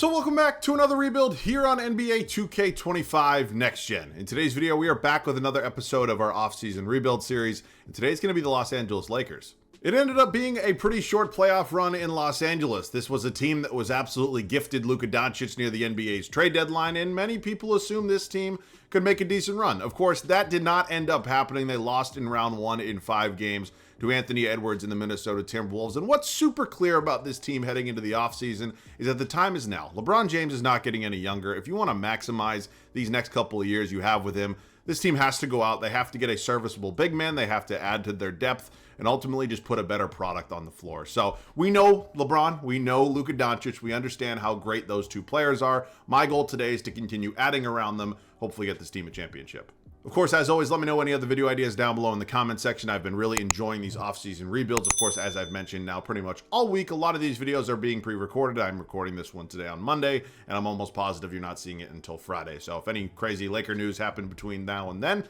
So welcome back to another rebuild here on NBA 2K25 Next Gen. In today's video, we are back with another episode of our off-season rebuild series, and today's going to be the Los Angeles Lakers. It ended up being a pretty short playoff run in Los Angeles. This was a team that was absolutely gifted Luka Doncic near the NBA's trade deadline, and many people assumed this team could make a decent run. Of course, that did not end up happening. They lost in round one in 5 games to Anthony Edwards and the Minnesota Timberwolves. And what's super clear about this team heading into the offseason is that the time is now. LeBron James is not getting any younger. If you want to maximize these next couple of years you have with him, this team has to go out. They have to get a serviceable big man. They have to add to their depth and ultimately just put a better product on the floor. So we know LeBron, we know Luka Doncic, we understand how great those two players are. My goal today is to continue adding around them, hopefully get this team a championship. Of course, as always, let me know any other video ideas down below in the comment section. I've been really enjoying these off-season rebuilds. Of course, as I've mentioned now pretty much all week, a lot of these videos are being pre-recorded. I'm recording this one today on Monday, and I'm almost positive you're not seeing it until Friday. So if any crazy Laker news happened between now and then,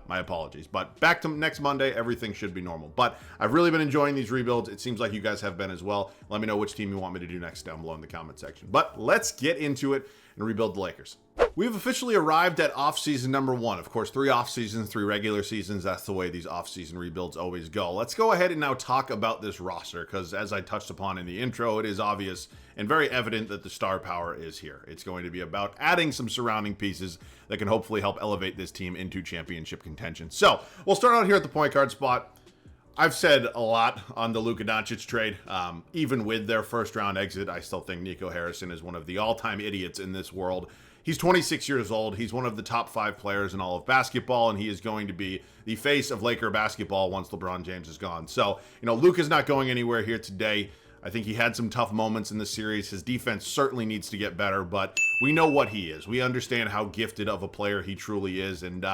my apologies. But back to next Monday, everything should be normal. But I've really been enjoying these rebuilds. It seems like you guys have been as well. Let me know which team you want me to do next down below in the comment section. But let's get into it and rebuild the Lakers. We've officially arrived at off-season number 1. Of course, 3 off-seasons, 3 regular seasons. That's the way these off-season rebuilds always go. Let's go ahead and now talk about this roster, because as I touched upon in the intro, it is obvious and very evident that the star power is here. It's going to be about adding some surrounding pieces that can hopefully help elevate this team into championship contention. So we'll start out here at the point guard spot. I've said a lot on the Luka Doncic trade. Even with their first round exit, I still think Nico Harrison is one of the all-time idiots in this world. He's 26 years old. He's one of the top 5 players in all of basketball, and he is going to be the face of Laker basketball once LeBron James is gone. So, Luka's not going anywhere here today. I think he had some tough moments in the series. His defense certainly needs to get better, but we know what he is. We understand how gifted of a player he truly is, and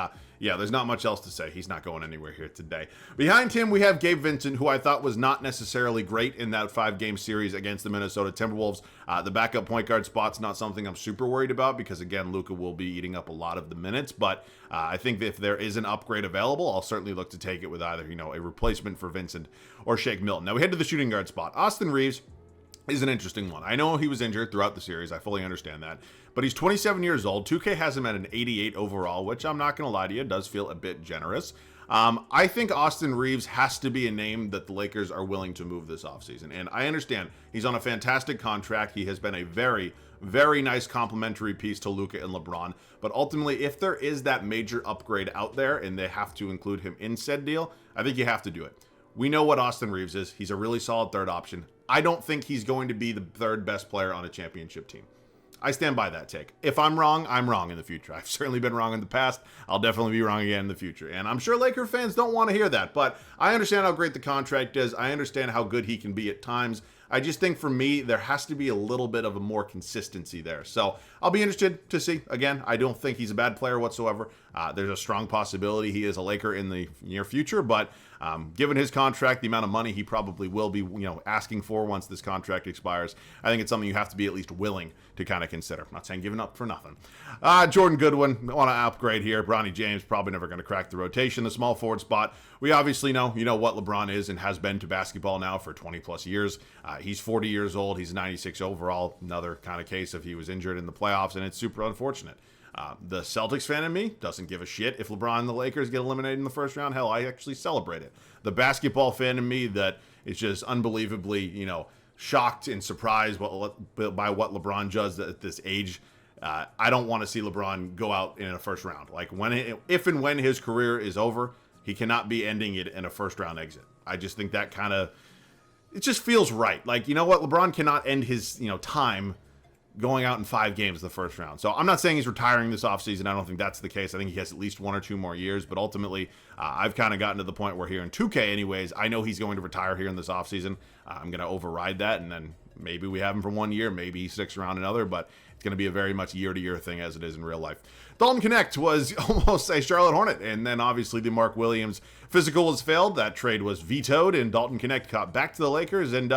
yeah, there's not much else to say. He's not going anywhere here today. Behind him, we have Gabe Vincent, who I thought was not necessarily great in that 5-game series against the Minnesota Timberwolves. The backup point guard spot's not something I'm super worried about because, again, Luka will be eating up a lot of the minutes, but I think if there is an upgrade available, I'll certainly look to take it with either, a replacement for Vincent or Shake Milton. Now we head to the shooting guard spot. Austin Reeves is an interesting one. I know he was injured throughout the series. I fully understand that. But he's 27 years old. 2K has him at an 88 overall, which I'm not going to lie to you, does feel a bit generous. I think Austin Reeves has to be a name that the Lakers are willing to move this offseason. And I understand he's on a fantastic contract. He has been a very, very nice complementary piece to Luka and LeBron. But ultimately, if there is that major upgrade out there and they have to include him in said deal, I think you have to do it. We know what Austin Reeves is. He's a really solid third option. I don't think he's going to be the 3rd best player on a championship team. I stand by that take. If I'm wrong in the future. I've certainly been wrong in the past. I'll definitely be wrong again in the future. And I'm sure Laker fans don't want to hear that, but I understand how great the contract is. I understand how good he can be at times. I just think for me, there has to be a little bit of a more consistency there. So I'll be interested to see. Again, I don't think he's a bad player whatsoever. There's a strong possibility he is a Laker in the near future, but given his contract, the amount of money he probably will be, asking for once this contract expires, I think it's something you have to be at least willing to kind of consider. I'm not saying giving up for nothing. Jordan Goodwin, want to upgrade here. Bronny James, probably never going to crack the rotation. The small forward spot, we obviously know, what LeBron is and has been to basketball now for 20 plus years. He's 40 years old. He's 96 overall. Another kind of case if he was injured in the playoffs, and it's super unfortunate. The Celtics fan in me doesn't give a shit if LeBron and the Lakers get eliminated in the first round. Hell, I actually celebrate it. The basketball fan in me that is just unbelievably, shocked and surprised by what LeBron does at this age. I don't want to see LeBron go out in a first round. Like if and when his career is over, he cannot be ending it in a first round exit. I just think that it just feels right. Like, you know what? LeBron cannot end his, time going out in 5 games the first round. So I'm not saying he's retiring this offseason. I don't think that's the case. I think he has at least 1 or 2 more years. But ultimately, I've kind of gotten to the point where here in 2K anyways, I know he's going to retire here in this offseason. I'm going to override that, and then maybe we have him for 1 year. Maybe he sticks around another, but it's going to be a very much year-to-year thing as it is in real life. Dalton Connect was almost a Charlotte Hornet, and then obviously the Mark Williams physical has failed. That trade was vetoed, and Dalton Connect got back to the Lakers, and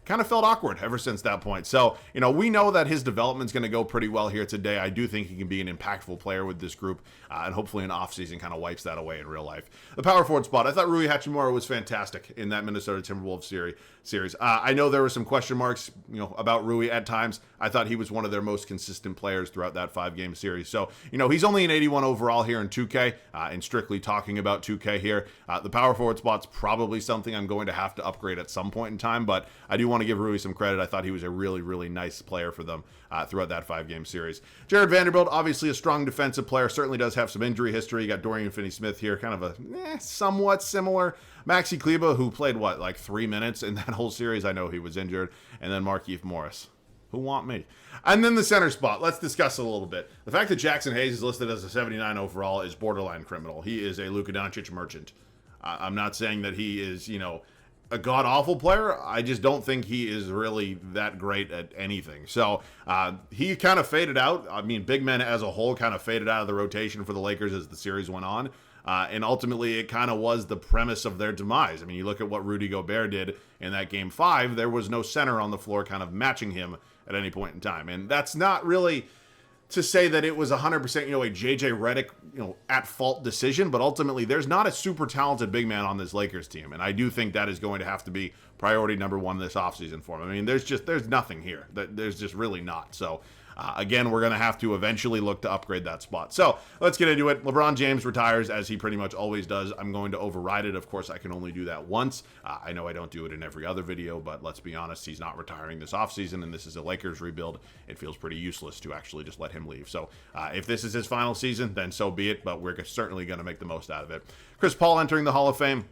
kind of felt awkward ever since that point. So, we know that his development's going to go pretty well here today. I do think he can be an impactful player with this group, and hopefully an offseason kind of wipes that away in real life. The power forward spot, I thought Rui Hachimura was fantastic in that Minnesota Timberwolves series. I know there were some question marks, about Rui at times. I thought he was one of their most consistent players throughout that 5-game series. So, he's only an 81 overall here in 2K, and strictly talking about 2K here. The power forward spot's probably something I'm going to have to upgrade at some point in time, but I do want to give Rui some credit. I thought he was a really, really nice player for them throughout that 5-game series. Jared Vanderbilt, obviously a strong defensive player, certainly does have some injury history. You got Dorian Finney-Smith here, kind of a somewhat similar. Maxi Kleber, who played, like 3 minutes in that whole series. I know he was injured. And then Markieff Morris. Who want me? And then the center spot. Let's discuss it a little bit. The fact that Jackson Hayes is listed as a 79 overall is borderline criminal. He is a Luka Doncic merchant. I'm not saying that he is, a god-awful player. I just don't think he is really that great at anything. So he kind of faded out. I mean, big men as a whole kind of faded out of the rotation for the Lakers as the series went on. And ultimately, it kind of was the premise of their demise. I mean, you look at what Rudy Gobert did in that Game 5. There was no center on the floor kind of matching him at any point in time. And that's not really to say that it was 100%, a JJ Redick, at fault decision, but ultimately there's not a super talented big man on this Lakers team. And I do think that is going to have to be priority number one this offseason for him. I mean, there's nothing here. There's just really not. So again, we're going to have to eventually look to upgrade that spot. So let's get into it. LeBron James retires as he pretty much always does. I'm going to override it. Of course, I can only do that once. I know I don't do it in every other video, but let's be honest, he's not retiring this offseason, and this is a Lakers rebuild. It feels pretty useless to actually just let him leave. So if this is his final season, then so be it, but we're certainly going to make the most out of it. Chris Paul entering the Hall of Fame.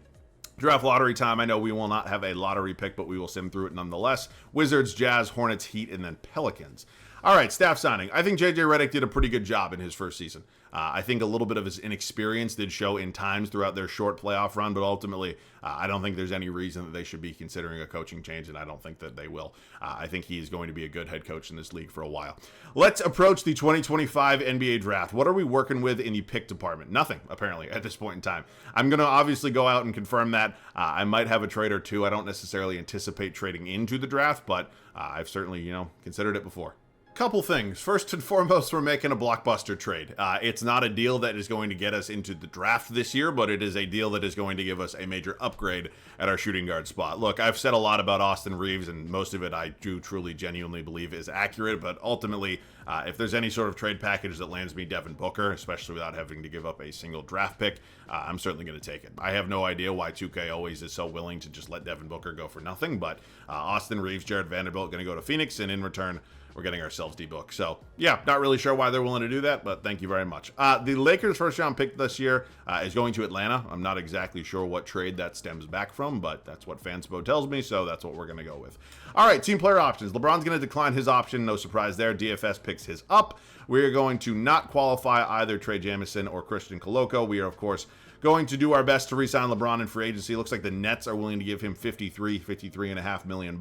Draft lottery time. I know we will not have a lottery pick, but we will sim through it nonetheless. Wizards, Jazz, Hornets, Heat, and then Pelicans. All right, staff signing. I think JJ Redick did a pretty good job in his first season. I think a little bit of his inexperience did show in times throughout their short playoff run, but ultimately, I don't think there's any reason that they should be considering a coaching change, and I don't think that they will. I think he is going to be a good head coach in this league for a while. Let's approach the 2025 NBA draft. What are we working with in the pick department? Nothing, apparently, at this point in time. I'm going to obviously go out and confirm that. I might have a trade or two. I don't necessarily anticipate trading into the draft, but I've certainly, considered it before. Couple things. First and foremost, we're making a blockbuster trade. It's not a deal that is going to get us into the draft this year, but it is a deal that is going to give us a major upgrade at our shooting guard spot. Look, I've said a lot about Austin Reeves, and most of it I do truly, genuinely believe is accurate, but ultimately, if there's any sort of trade package that lands me Devin Booker, especially without having to give up a single draft pick, I'm certainly going to take it. I have no idea why 2K always is so willing to just let Devin Booker go for nothing, but Austin Reeves, Jared Vanderbilt going to go to Phoenix, and in return, we're getting ourselves D-Book. So, yeah, not really sure why they're willing to do that, but thank you very much. The Lakers' first-round pick this year is going to Atlanta. I'm not exactly sure what trade that stems back from, but that's what Fanspo tells me, so that's what we're going to go with. All right, team player options. LeBron's going to decline his option. No surprise there. DFS picks his up. We are going to not qualify either Trey Jamison or Christian Coloco. We are, of course, going to do our best to re-sign LeBron in free agency. Looks like the Nets are willing to give him $53.5 million.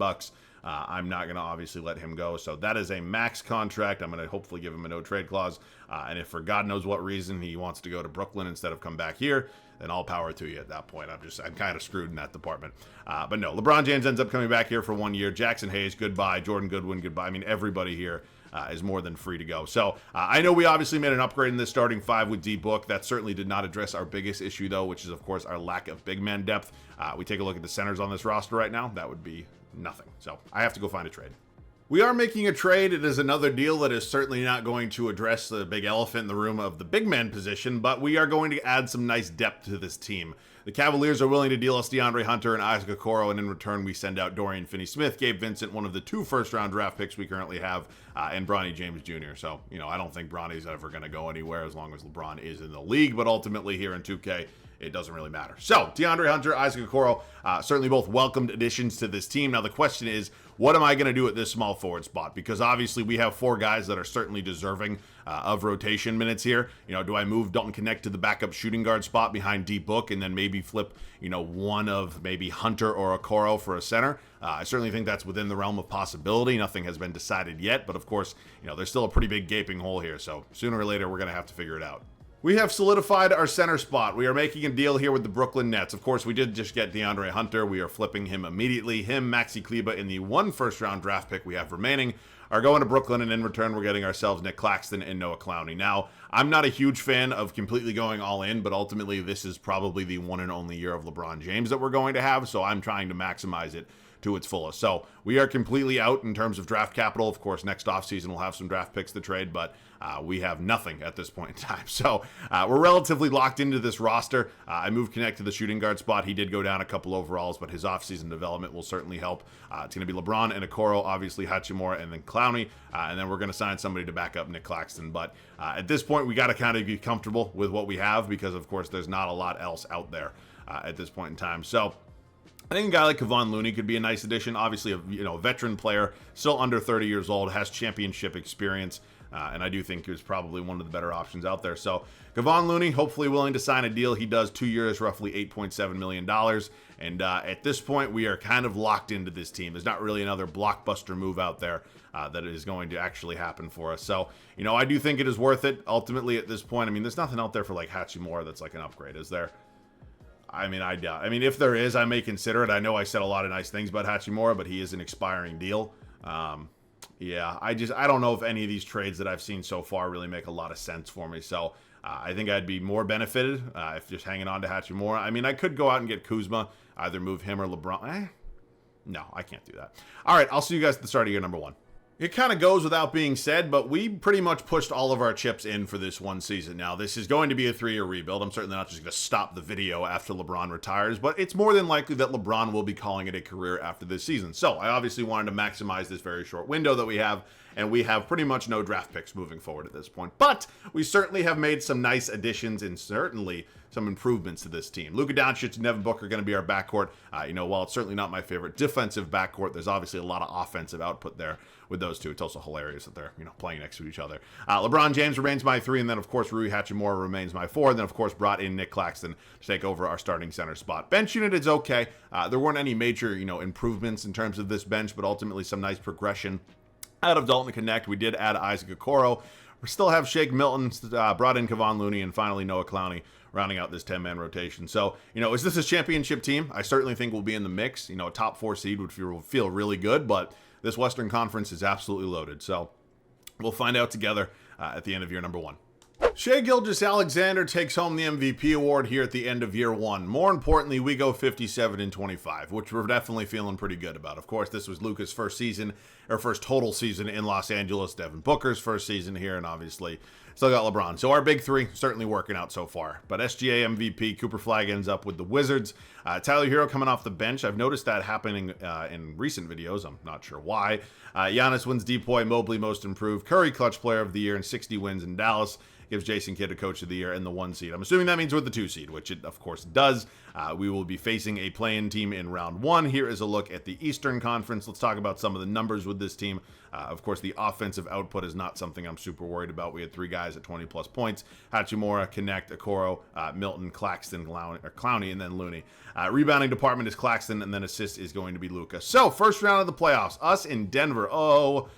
I'm not going to obviously let him go. So that is a max contract. I'm going to hopefully give him a no trade clause. And if for God knows what reason he wants to go to Brooklyn instead of come back here, then all power to you at that point. I'm kind of screwed in that department. But no, LeBron James ends up coming back here for 1 year. Jackson Hayes, goodbye. Jordan Goodwin, goodbye. I mean, everybody here is more than free to go. So I know we obviously made an upgrade in this starting five with D-Book. That certainly did not address our biggest issue, though, which is, of course, our lack of big man depth. We take a look at the centers on this roster right now. That would be nothing. So I have to go find a trade. We are making a trade. It is another deal that is certainly not going to address the big elephant in the room of the big man position, but we are going to add some nice depth to this team. The Cavaliers are willing to deal us DeAndre Hunter and Isaac Okoro, and in return we send out Dorian Finney-Smith, Gabe Vincent, one of the 2 first-round draft picks we currently have, and Bronny James Jr. So, I don't think Bronny's ever going to go anywhere as long as LeBron is in the league, but ultimately here in 2K, it doesn't really matter. So, DeAndre Hunter, Isaac Okoro, certainly both welcomed additions to this team. Now, the question is, what am I going to do at this small forward spot? Because obviously we have 4 guys that are certainly deserving of rotation minutes here. Do I move Dalton Connect to the backup shooting guard spot behind D-Book and then maybe flip, one of maybe Hunter or Okoro for a center? I certainly think that's within the realm of possibility. Nothing has been decided yet, but of course, there's still a pretty big gaping hole here. So sooner or later, we're going to have to figure it out. We have solidified our center spot. We are making a deal here with the Brooklyn Nets. Of course, we did just get DeAndre Hunter. We are flipping him immediately. Him, Maxi Kleba, in the one first-round draft pick we have remaining are going to Brooklyn, and in return, we're getting ourselves Nick Claxton and Noah Clowney. Now, I'm not a huge fan of completely going all in, but ultimately, this is probably the one and only year of LeBron James that we're going to have, so I'm trying to maximize it to its fullest. So we are completely out in terms of draft capital. Of course, next offseason we'll have some draft picks to trade, but we have nothing at this point in time. So we're relatively locked into this roster. I moved Connect to the shooting guard spot. He did go down a couple overalls, but his offseason development will certainly help. It's going to be LeBron and Okoro, obviously Hachimura, and then Clowney, and then we're going to sign somebody to back up Nick Claxton. But at this point, we got to kind of be comfortable with what we have because, of course, there's not a lot else out there at this point in time. So I think a guy like Kevon Looney could be a nice addition. Obviously, a veteran player, still under 30 years old, has championship experience, and I do think he was probably one of the better options out there. So Kevon Looney, hopefully willing to sign a deal. He does 2 years, roughly $8.7 million. And at this point, we are kind of locked into this team. There's not really another blockbuster move out there that is going to actually happen for us. So, I do think it is worth it. Ultimately, at this point, there's nothing out there for like Hachimura that's like an upgrade, is there? I doubt. If there is, I may consider it. I know I said a lot of nice things about Hachimura, but he is an expiring deal. Yeah, I don't know if any of these trades that I've seen so far really make a lot of sense for me. So I think I'd be more benefited if just hanging on to Hachimura. I could go out and get Kuzma, either move him or LeBron. No, I can't do that. All right, I'll see you guys at the start of year number 1. It kind of goes without being said, but we pretty much pushed all of our chips in for this one season. Now, this is going to be a 3-year rebuild. I'm certainly not just going to stop the video after LeBron retires, but it's more than likely that LeBron will be calling it a career after this season. So I obviously wanted to maximize this very short window that we have, and we have pretty much no draft picks moving forward at this point. But we certainly have made some nice additions and certainly some improvements to this team. Luka Doncic and Devin Booker are going to be our backcourt. While it's certainly not my favorite defensive backcourt, there's obviously a lot of offensive output there with those two. It's also hilarious that they're playing next to each other. LeBron James remains my 3, and then of course Rui Hachimura remains my 4, and then of course brought in Nick Claxton to take over our starting center spot. Bench unit is okay. There weren't any major improvements in terms of this bench, but ultimately some nice progression out of Dalton Connect. We did add Isaac Okoro. We still have Shake Milton, brought in Kevon Looney, and finally Noah Clowney rounding out this 10-man rotation. So, is this a championship team? I certainly think we'll be in the mix. A top 4 seed would feel really good, but this Western Conference is absolutely loaded. So we'll find out together at the end of year number 1. Shai Gilgeous-Alexander takes home the MVP award here at the end of year 1. More importantly, we go 57-25, which we're definitely feeling pretty good about. Of course, this was Luka's first total season in Los Angeles, Devin Booker's first season here, and obviously still got LeBron. So our big 3 certainly working out so far. But SGA MVP, Cooper Flag ends up with the Wizards. Tyler Hero coming off the bench. I've noticed that happening in recent videos. I'm not sure why. Giannis wins Depoy, Mobley most improved, Curry clutch player of the year, and 60 wins in Dallas. Gives Jason Kidd a coach of the year and the 1 seed. I'm assuming that means we're the 2 seed, which it of course does. We will be facing a play-in team in round 1. Here is a look at the Eastern Conference. Let's talk about some of the numbers with this team. Of course, the offensive output is not something I'm super worried about. We had 3 guys at 20-plus points. Hachimura, Connect, Okoro, Milton, Claxton, Clowney, and then Looney. Rebounding department is Claxton, and then assist is going to be Luka. So, first round of the playoffs. Us in Denver. Oh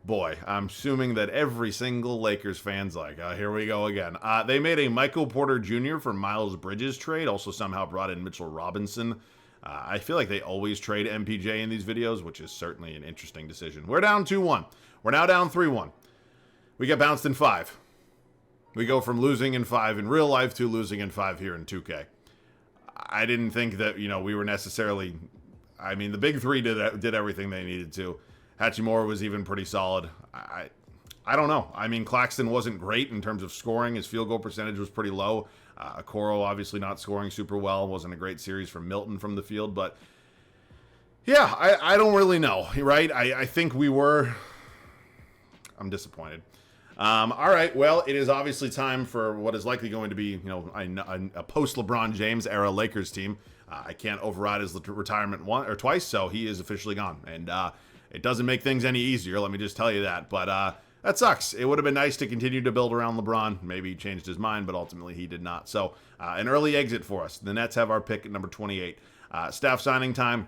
boy, I'm assuming that every single Lakers fan's like, here we go again. They made a Michael Porter Jr. for Miles Bridges trade, also somehow brought in Mitchell Robinson. I feel like they always trade MPJ in these videos, which is certainly an interesting decision. We're down 2-1. We're now down 3-1. We get bounced in 5. We go from losing in 5 in real life to losing in 5 here in 2K. I didn't think that, we were necessarily... the big 3 did everything they needed to. Hachimura was even pretty solid. I don't know. Claxton wasn't great in terms of scoring. His field goal percentage was pretty low. Okoro obviously not scoring super well. Wasn't a great series from Milton from the field. But, yeah, I don't really know, right? I think we were... I'm disappointed. All right, well, it is obviously time for what is likely going to be, a post-LeBron James era Lakers team. I can't override his retirement twice, so he is officially gone. And it doesn't make things any easier, let me just tell you that. But that sucks. It would have been nice to continue to build around LeBron. Maybe he changed his mind, but ultimately he did not. So an early exit for us. The Nets have our pick at number 28. Staff signing time.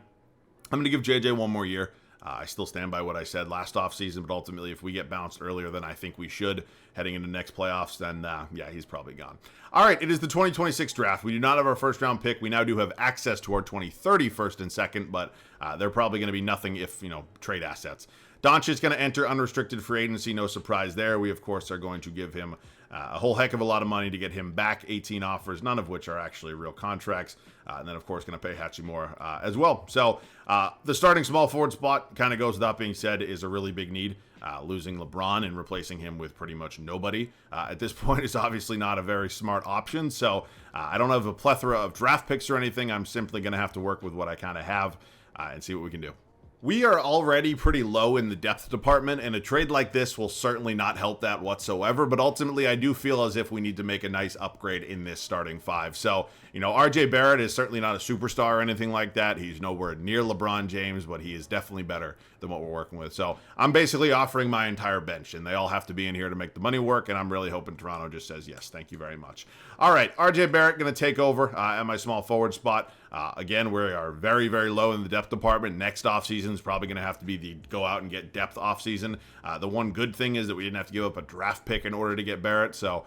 I'm going to give JJ 1 more year. I still stand by what I said last offseason, but ultimately, if we get bounced earlier than I think we should heading into next playoffs, then yeah, he's probably gone. All right, it is the 2026 draft. We do not have our first round pick. We now do have access to our 2030 first and second, but they're probably going to be nothing if, trade assets. Doncic's going to enter unrestricted free agency. No surprise there. We, of course, are going to give him a whole heck of a lot of money to get him back. 18 offers, none of which are actually real contracts. And then, of course, going to pay Hachimura as well. So the starting small forward spot, kind of goes without being said, is a really big need. Losing LeBron and replacing him with pretty much nobody at this point is obviously not a very smart option. So I don't have a plethora of draft picks or anything. I'm simply going to have to work with what I kind of have and see what we can do. We are already pretty low in the depth department, and a trade like this will certainly not help that whatsoever, but ultimately I do feel as if we need to make a nice upgrade in this starting five. So, RJ Barrett is certainly not a superstar or anything like that. He's nowhere near LeBron James, but he is definitely better than what we're working with. So I'm basically offering my entire bench, and they all have to be in here to make the money work, and I'm really hoping Toronto just says yes, thank you very much. All right, RJ Barrett going to take over at my small forward spot. Again, we are very, very low in the depth department. Next offseason is probably going to have to be the go out and get depth offseason. The one good thing is that we didn't have to give up a draft pick in order to get Barrett. So,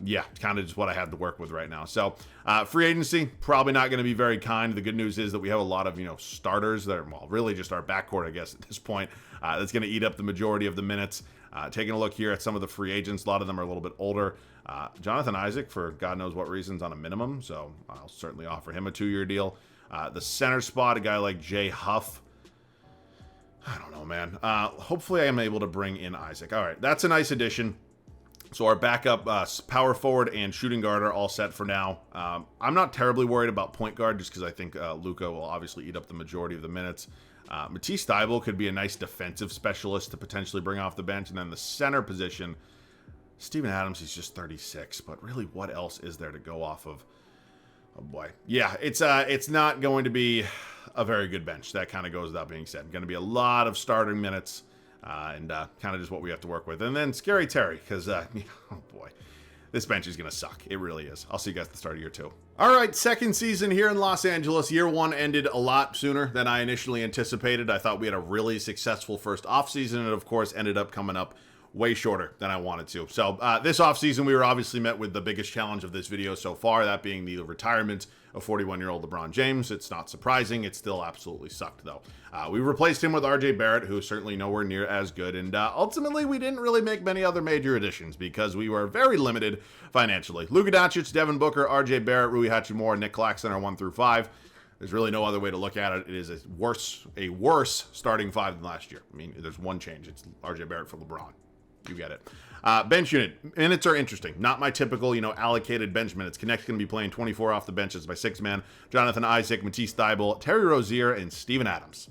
yeah, kind of just what I have to work with right now. So, free agency, probably not going to be very kind. The good news is that we have a lot of, starters that are, well, really just our backcourt, I guess, at this point. That's going to eat up the majority of the minutes. Taking a look here at some of the free agents, a lot of them are a little bit older. Jonathan Isaac, for God knows what reasons, on a minimum, so I'll certainly offer him a 2-year deal. The center spot, a guy like Jay Huff. I don't know, man. Hopefully I am able to bring in Isaac. All right, that's a nice addition. So our backup power forward and shooting guard are all set for now. I'm not terribly worried about point guard just because I think Luka will obviously eat up the majority of the minutes. Matisse Thybulle could be a nice defensive specialist to potentially bring off the bench. And then the center position, Steven Adams, he's just 36. But really, what else is there to go off of? Oh, boy. Yeah, it's not going to be a very good bench. That kind of goes without being said. Going to be a lot of starting minutes. And kind of just what we have to work with. And then Scary Terry, because, oh boy, this bench is going to suck. It really is. I'll see you guys at the start of year 2. All right, second season here in Los Angeles. Year 1 ended a lot sooner than I initially anticipated. I thought we had a really successful first offseason, and of course ended up coming up way shorter than I wanted to. So this offseason, we were obviously met with the biggest challenge of this video so far, that being the retirement of 41-year-old LeBron James. It's not surprising. It still absolutely sucked, though. We replaced him with RJ Barrett, who's certainly nowhere near as good. And ultimately, we didn't really make many other major additions because we were very limited financially. Luka Doncic, Devin Booker, RJ Barrett, Rui Hachimura, Nick Claxton are 1 through 5. There's really no other way to look at it. It is a worse starting 5 than last year. I mean, there's one change. It's RJ Barrett for LeBron. You get it. Bench unit. Minutes are interesting. Not my typical, allocated bench minutes. Connect's going to be playing 24 off the bench as my 6-man. Jonathan Isaac, Matisse Thybulle, Terry Rozier, and Steven Adams.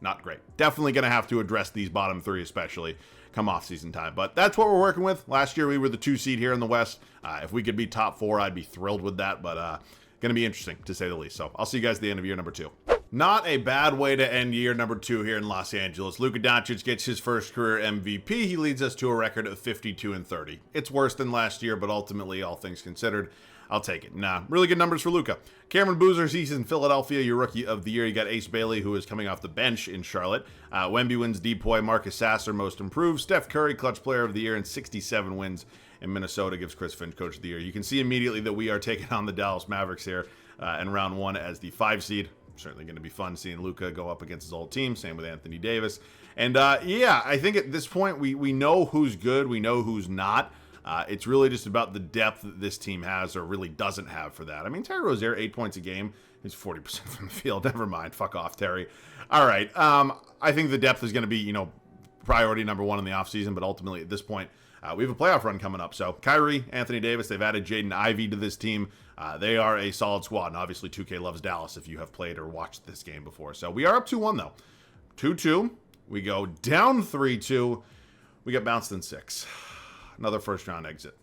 Not great. Definitely going to have to address these bottom 3, especially come off season time. But that's what we're working with. Last year, we were the 2 seed here in the West. If we could be top 4, I'd be thrilled with that. But going to be interesting, to say the least. So I'll see you guys at the end of year number 2. Not a bad way to end year number 2 here in Los Angeles. Luka Doncic gets his first career MVP. He leads us to a record of 52-30. It's worse than last year, but ultimately, all things considered, I'll take it. Nah, really good numbers for Luka. Cameron Boozer's, he's in Philadelphia, your rookie of the year. You got Ace Bailey, who is coming off the bench in Charlotte. Wemby wins Depoy. Marcus Sasser, most improved. Steph Curry, clutch player of the year, and 67 wins in Minnesota gives Chris Finch coach of the year. You can see immediately that we are taking on the Dallas Mavericks here in round 1 as the 5 seed. Certainly going to be fun seeing Luka go up against his old team. Same with Anthony Davis. And yeah, I think at this point we know who's good. We know who's not. It's really just about the depth that this team has or really doesn't have for that. I mean, Terry Rozier, 8 points a game. He's 40% from the field. Never mind. Fuck off, Terry. All right. I think the depth is going to be, priority number 1 in the offseason. But ultimately, at this point, we have a playoff run coming up. So Kyrie, Anthony Davis, they've added Jaden Ivey to this team. They are a solid squad. And obviously, 2K loves Dallas if you have played or watched this game before. So we are up 2-1, though. 2-2. We go down 3-2. We get bounced in 6. Another first-round exit.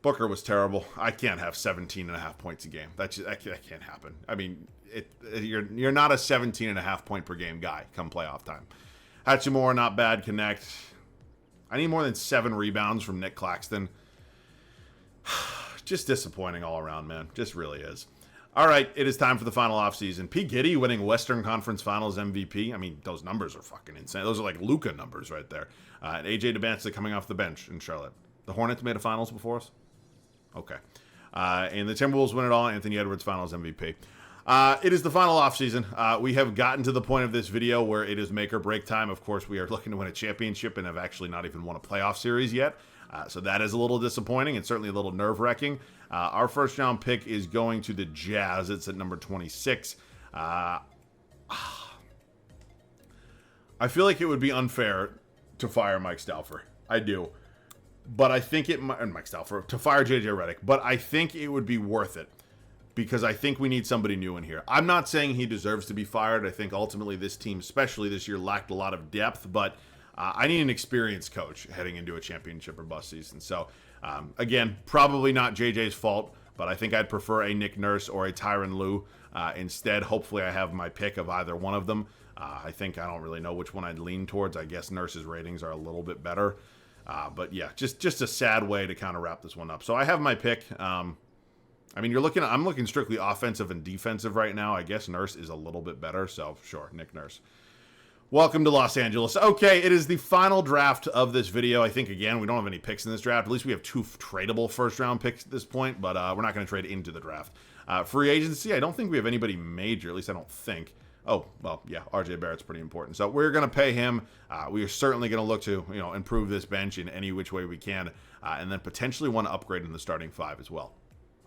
Booker was terrible. I can't have 17.5 points a game. That can't happen. I mean, you're not a 17.5 point per game guy come playoff time. Hachimura, not bad. Connect. I need more than 7 rebounds from Nick Claxton. Just disappointing all around, man. Just really is. All right, it is time for the final offseason. P. Giddy winning Western Conference Finals MVP. I mean, those numbers are fucking insane. Those are like Luka numbers right there. And AJ DeBanza coming off the bench in Charlotte. The Hornets made a finals before us? Okay. And the Timberwolves win it all. Anthony Edwards finals MVP. It is the final offseason. We have gotten to the point of this video where it is make or break time. Of course, we are looking to win a championship and have actually not even won a playoff series yet. So that is a little disappointing and certainly a little nerve-wracking. Our first round pick is going to the Jazz. It's at number 26. I feel like it would be unfair to fire Mike Stauffer. I do. But I think it might, Mike Stauffer, to fire JJ Redick. But I think it would be worth it because I think we need somebody new in here. I'm not saying he deserves to be fired. I think ultimately this team, especially this year, lacked a lot of depth. But I need an experienced coach heading into a championship or bust season. So, again, probably not JJ's fault, but I think I'd prefer a Nick Nurse or a Tyronn Lue. Instead, hopefully I have my pick of either one of them. I don't really know which one I'd lean towards. I guess Nurse's ratings are a little bit better. But yeah, just a sad way to kind of wrap this one up. So I have my pick. I mean, I'm looking strictly offensive and defensive right now. I guess Nurse is a little bit better. So sure, Nick Nurse. Welcome to Los Angeles. Okay, it is the final draft of this video. I think, again, we don't have any picks in this draft. At least we have 2 tradable first-round picks at this point, but we're not going to trade into the draft. Free agency, I don't think we have anybody major. At least I don't think. Oh, well, yeah, RJ Barrett's pretty important. So we're going to pay him. We are certainly going to look to, improve this bench in any which way we can, and then potentially want to upgrade in the starting 5 as well.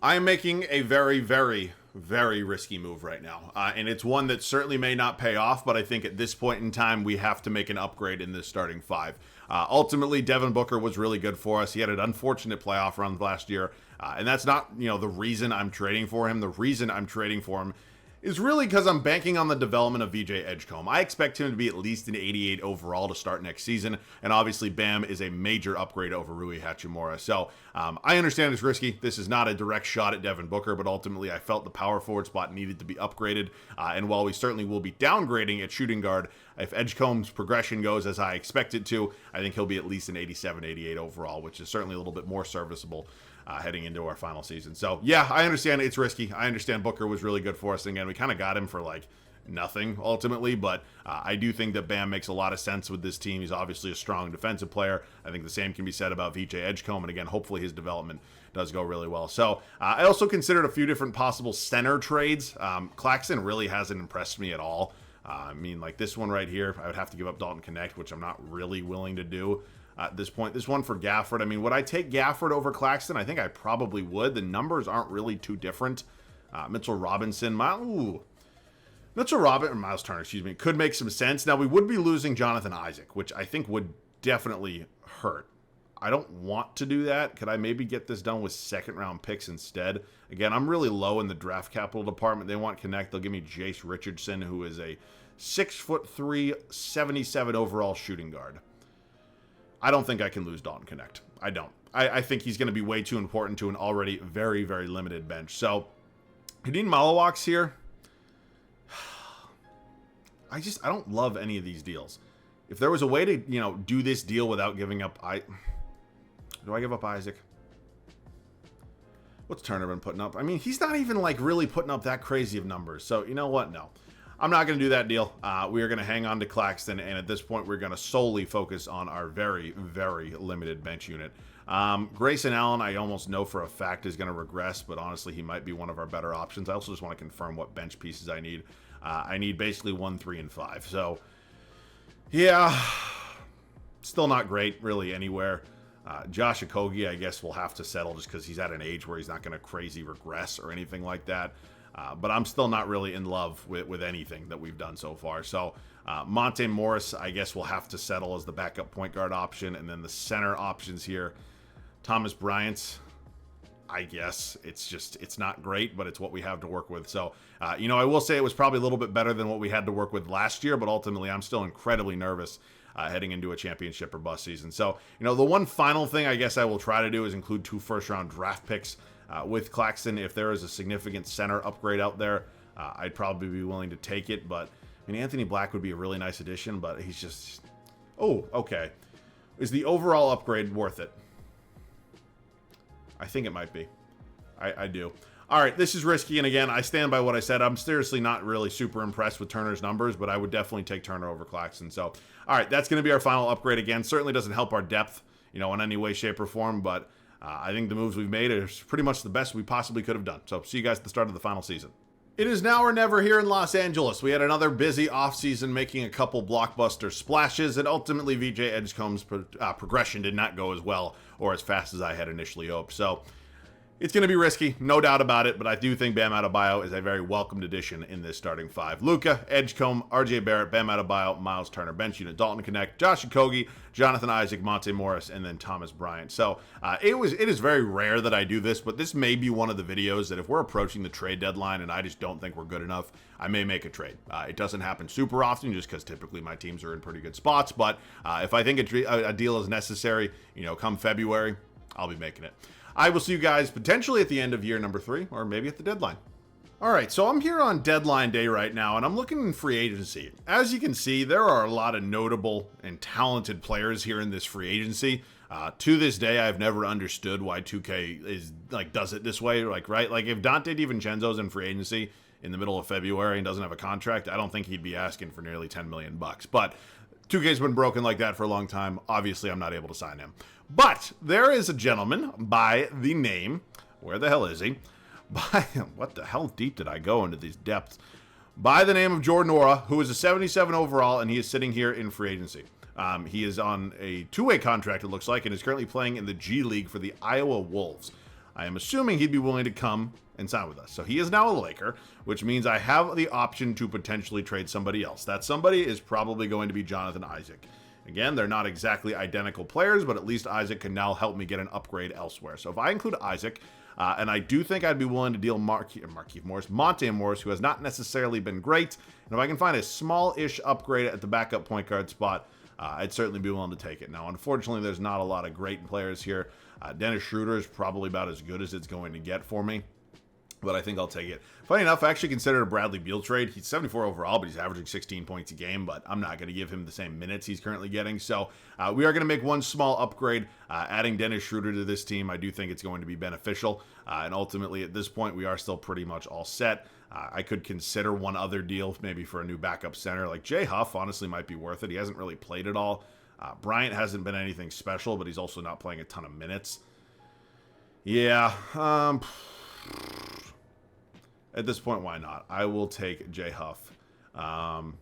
I am making a very, very, very risky move right now. And it's one that certainly may not pay off, but I think at this point in time, we have to make an upgrade in this starting 5. Ultimately, Devin Booker was really good for us. He had an unfortunate playoff run last year. And that's not, the reason I'm trading for him. The reason I'm trading for him is really because I'm banking on the development of VJ Edgecombe. I expect him to be at least an 88 overall to start next season, and obviously Bam is a major upgrade over Rui Hachimura. So I understand it's risky. This is not a direct shot at Devin Booker, but ultimately I felt the power forward spot needed to be upgraded, and while we certainly will be downgrading at shooting guard, if Edgecombe's progression goes as I expect it to, I think he'll be at least an 87, 88 overall, which is certainly a little bit more serviceable heading into our final season. So yeah, I understand it's risky. I understand Booker was really good for us. And again, we kind of got him for like nothing ultimately, but I do think that Bam makes a lot of sense with this team. He's obviously a strong defensive player. I think the same can be said about VJ Edgecombe. And again, hopefully his development does go really well. So I also considered a few different possible center trades. Claxton really hasn't impressed me at all. I mean, like this one right here, I would have to give up Dalton Connect, which I'm not really willing to do. At this point, this one for Gafford, I mean, would I take Gafford over Claxton? I think I probably would. The numbers aren't really too different. Mitchell Robinson, Miles Turner, excuse me, could make some sense. Now, we would be losing Jonathan Isaac, which I think would definitely hurt. I don't want to do that. Could I maybe get this done with second-round picks instead? Again, I'm really low in the draft capital department. They want Connect. They'll give me Jace Richardson, who is a 6'3", 77 overall shooting guard. I don't think I can lose Dalton Connect. I don't. I think he's going to be way too important to an already very, very limited bench. So, Hadin Malawaks here. I don't love any of these deals. If there was a way to, do this deal without giving up... Do I give up Isaac? What's Turner been putting up? I mean, he's not even, really putting up that crazy of numbers. So, you know what? No. I'm not going to do that deal. We are going to hang on to Claxton, and at this point, we're going to solely focus on our very, very limited bench unit. Grayson Allen, I almost know for a fact is going to regress, but honestly, he might be one of our better options. I also just want to confirm what bench pieces I need. I need basically 1, 3, and 5. So, yeah, still not great, really, anywhere. Josh Okogie, I guess we'll have to settle just because he's at an age where he's not going to crazy regress or anything like that. But I'm still not really in love with anything that we've done so far. So Monte Morris, I guess we'll have to settle as the backup point guard option. And then the center options here, Thomas Bryant, I guess. It's not great, but it's what we have to work with. So, I will say it was probably a little bit better than what we had to work with last year. But ultimately, I'm still incredibly nervous heading into a championship or bust season. So, the one final thing I guess I will try to do is include 2 first-round draft picks. With Claxton, if there is a significant center upgrade out there, I'd probably be willing to take it. But, Anthony Black would be a really nice addition, but he's just... Oh, okay. Is the overall upgrade worth it? I think it might be. I do. All right, this is risky, and again, I stand by what I said. I'm seriously not really super impressed with Turner's numbers, but I would definitely take Turner over Claxton. So, all right, that's going to be our final upgrade again. Certainly doesn't help our depth, in any way, shape, or form, but I think the moves we've made are pretty much the best we possibly could have done. So, see you guys at the start of the final season. It is now or never here in Los Angeles. We had another busy offseason making a couple blockbuster splashes, and ultimately VJ Edgecombe's progression did not go as well or as fast as I had initially hoped. So, it's going to be risky, no doubt about it, but I do think Bam Adebayo is a very welcomed addition in this starting five. Luka, Edgecombe, RJ Barrett, Bam Adebayo, Miles Turner, bench unit, Dalton Connect, Josh Okogie, Jonathan Isaac, Monte Morris, and then Thomas Bryant. So it is very rare that I do this, but this may be one of the videos that if we're approaching the trade deadline and I just don't think we're good enough, I may make a trade. It doesn't happen super often just because typically my teams are in pretty good spots, but if I think a deal is necessary, come February, I'll be making it. I will see you guys potentially at the end of year number 3, or maybe at the deadline. All right, so I'm here on deadline day right now, and I'm looking in free agency. As you can see, there are a lot of notable and talented players here in this free agency. To this day, I've never understood why 2K does it this way. Right? If Dante DiVincenzo's in free agency in the middle of February and doesn't have a contract, I don't think he'd be asking for nearly $10 million. But 2K's been broken like that for a long time. Obviously, I'm not able to sign him. But there is a gentleman by the name, where the hell is he? What the hell deep did I go into these depths? By the name of Jordan Nwora, who is a 77 overall, and he is sitting here in free agency. He is on a two-way contract, it looks like, and is currently playing in the G League for the Iowa Wolves. I am assuming he'd be willing to come and sign with us. So he is now a Laker, which means I have the option to potentially trade somebody else. That somebody is probably going to be Jonathan Isaac. Again, they're not exactly identical players, but at least Isaac can now help me get an upgrade elsewhere. So if I include Isaac, and I do think I'd be willing to deal Monte Morris, who has not necessarily been great, and if I can find a small-ish upgrade at the backup point guard spot, I'd certainly be willing to take it. Now, unfortunately, there's not a lot of great players here. Dennis Schroeder is probably about as good as it's going to get for me, but I think I'll take it. Funny enough, I actually considered a Bradley Beal trade. He's 74 overall, but he's averaging 16 points a game, but I'm not going to give him the same minutes he's currently getting. So we are going to make one small upgrade. Adding Dennis Schroeder to this team, I do think it's going to be beneficial. And ultimately, at this point, we are still pretty much all set. I could consider one other deal, maybe for a new backup center. Like Jay Huff, honestly, might be worth it. He hasn't really played at all. Bryant hasn't been anything special, but he's also not playing a ton of minutes. Yeah, at this point, why not? I will take Jay Huff.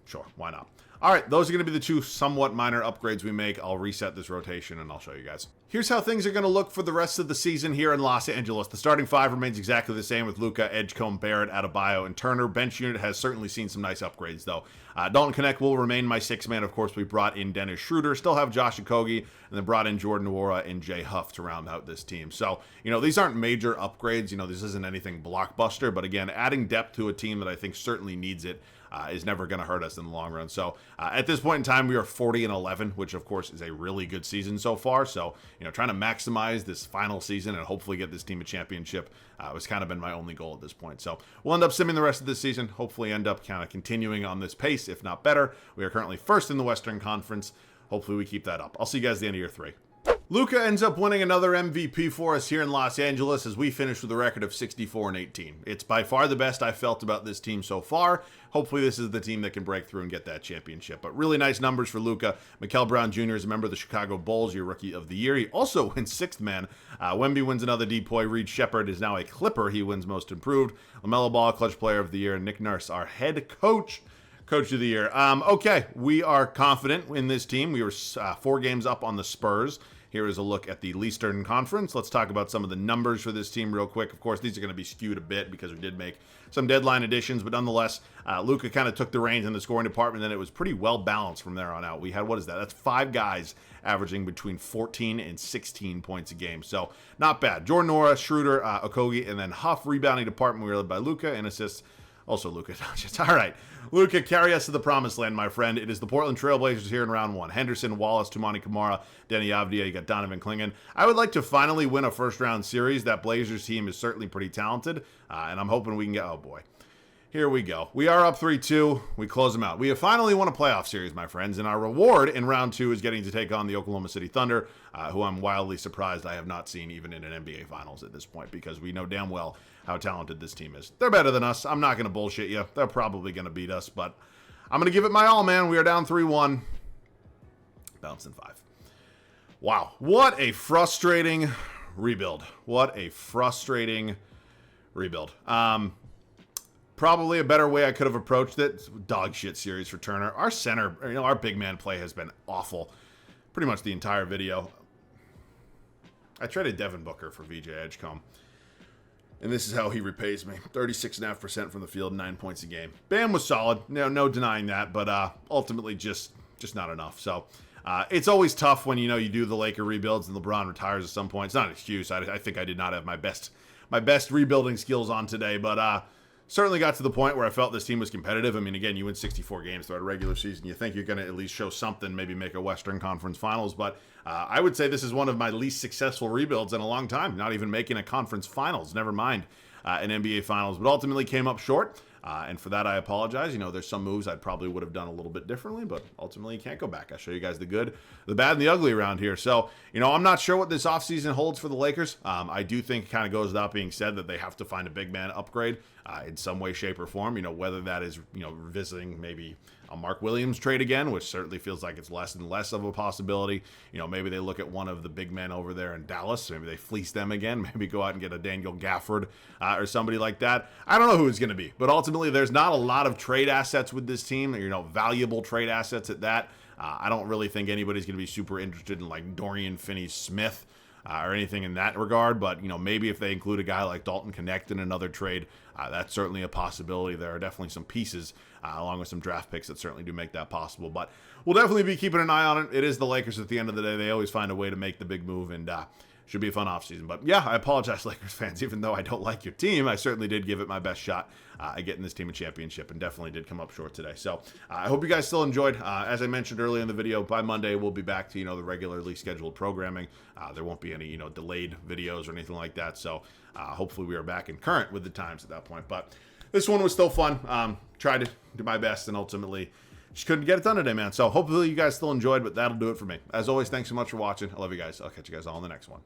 Sure, why not? All right, those are going to be the two somewhat minor upgrades we make. I'll reset this rotation, and I'll show you guys. Here's how things are going to look for the rest of the season here in Los Angeles. The starting five remains exactly the same with Luka, Edgecombe, Barrett, Adebayo, and Turner. Bench unit has certainly seen some nice upgrades, though. Dalton Connect will remain my sixth man. Of course, we brought in Dennis Schroeder, still have Josh Okogie, and then brought in Jordan Nwora and Jay Huff to round out this team. So, these aren't major upgrades. This isn't anything blockbuster, but again, adding depth to a team that I think certainly needs it is never going to hurt us in the long run. So at this point in time, we are 40-11, which of course is a really good season so far. So, trying to maximize this final season and hopefully get this team a championship has kind of been my only goal at this point. So we'll end up simming the rest of this season, hopefully end up kind of continuing on this pace, if not better. We are currently first in the Western Conference. Hopefully we keep that up. I'll see you guys at the end of year 3. Luka ends up winning another MVP for us here in Los Angeles as we finish with a record of 64-18. It's by far the best I've felt about this team so far. Hopefully this is the team that can break through and get that championship. But really nice numbers for Luka. Mikael Brown Jr. is a member of the Chicago Bulls, your Rookie of the Year. He also wins sixth man. Wemby wins another DPOY. Reed Shepherd is now a Clipper. He wins Most Improved. LaMelo Ball, Clutch Player of the Year. And Nick Nurse, our head coach of the year. Okay, we are confident in this team. We were 4 games up on the Spurs. Here is a look at the Eastern Conference. Let's talk about some of the numbers for this team real quick. Of course, these are going to be skewed a bit because we did make some deadline additions, but nonetheless, Luka kind of took the reins in the scoring department, and it was pretty well balanced from there on out. We had, what is that? That's 5 guys averaging between 14 and 16 points a game, so not bad. Jordan Nwora, Schroeder, Okogie, and then Huff. Rebounding department, we were led by Luka, and assists. Also, Luka Doncic. All right. Luka, carry us to the promised land, my friend. It is the Portland Trailblazers here in round 1. Henderson, Wallace, Tumani Kamara, Denny Avdia. You got Donovan Clingan. I would like to finally win a first-round series. That Blazers team is certainly pretty talented, and I'm hoping we can get... Oh, boy. Here we go. We are up 3-2. We close them out. We have finally won a playoff series, my friends, and our reward in round 2 is getting to take on the Oklahoma City Thunder, who I'm wildly surprised I have not seen even in an NBA Finals at this point, because we know damn well how talented this team is. They're better than us. I'm not going to bullshit you. They're probably going to beat us, but I'm going to give it my all, man. We are down 3-1. Bouncing 5. Wow. What a frustrating rebuild. What a frustrating rebuild. Probably a better way I could have approached it. Dog shit series for Turner. Our center, our big man play has been awful pretty much the entire video. I traded Devin Booker for VJ Edgecombe, and this is how he repays me. 36.5% from the field, 9 points a game. Bam was solid. No denying that, but ultimately just not enough. So it's always tough when you do the Laker rebuilds and LeBron retires at some point. It's not an excuse. I think I did not have my best rebuilding skills on today, but certainly got to the point where I felt this team was competitive. I mean, again, you win 64 games throughout a regular season. You think you're going to at least show something, maybe make a Western Conference Finals. But I would say this is one of my least successful rebuilds in a long time, not even making a conference finals, never mind an NBA Finals. But ultimately came up short. And for that, I apologize. There's some moves I probably would have done a little bit differently, but ultimately you can't go back. I show you guys the good, the bad, and the ugly around here. So, I'm not sure what this offseason holds for the Lakers. I do think it kind of goes without being said that they have to find a big man upgrade in some way, shape, or form. Whether that is, revisiting maybe a Mark Williams trade again, which certainly feels like it's less and less of a possibility. Maybe they look at one of the big men over there in Dallas. Maybe they fleece them again. Maybe go out and get a Daniel Gafford or somebody like that. I don't know who it's going to be, but ultimately there's not a lot of trade assets with this team. Valuable trade assets at that. I don't really think anybody's going to be super interested in like Dorian Finney-Smith or anything in that regard, but maybe if they include a guy like Dalton Connect in another trade, that's certainly a possibility. There are definitely some pieces along with some draft picks that certainly do make that possible, but we'll definitely be keeping an eye on it. It is the Lakers at the end of the day. They always find a way to make the big move, and should be a fun offseason. But yeah, I apologize, Lakers fans. Even though I don't like your team, I certainly did give it my best shot at getting this team a championship, and definitely did come up short today. So I hope you guys still enjoyed. As I mentioned earlier in the video, by Monday we'll be back to the regularly scheduled programming. There won't be any delayed videos or anything like that. So hopefully we are back in current with the times at that point. But this one was still fun. Tried to do my best, and ultimately just couldn't get it done today, man. So hopefully you guys still enjoyed, but that'll do it for me. As always, thanks so much for watching. I love you guys. I'll catch you guys all in the next one.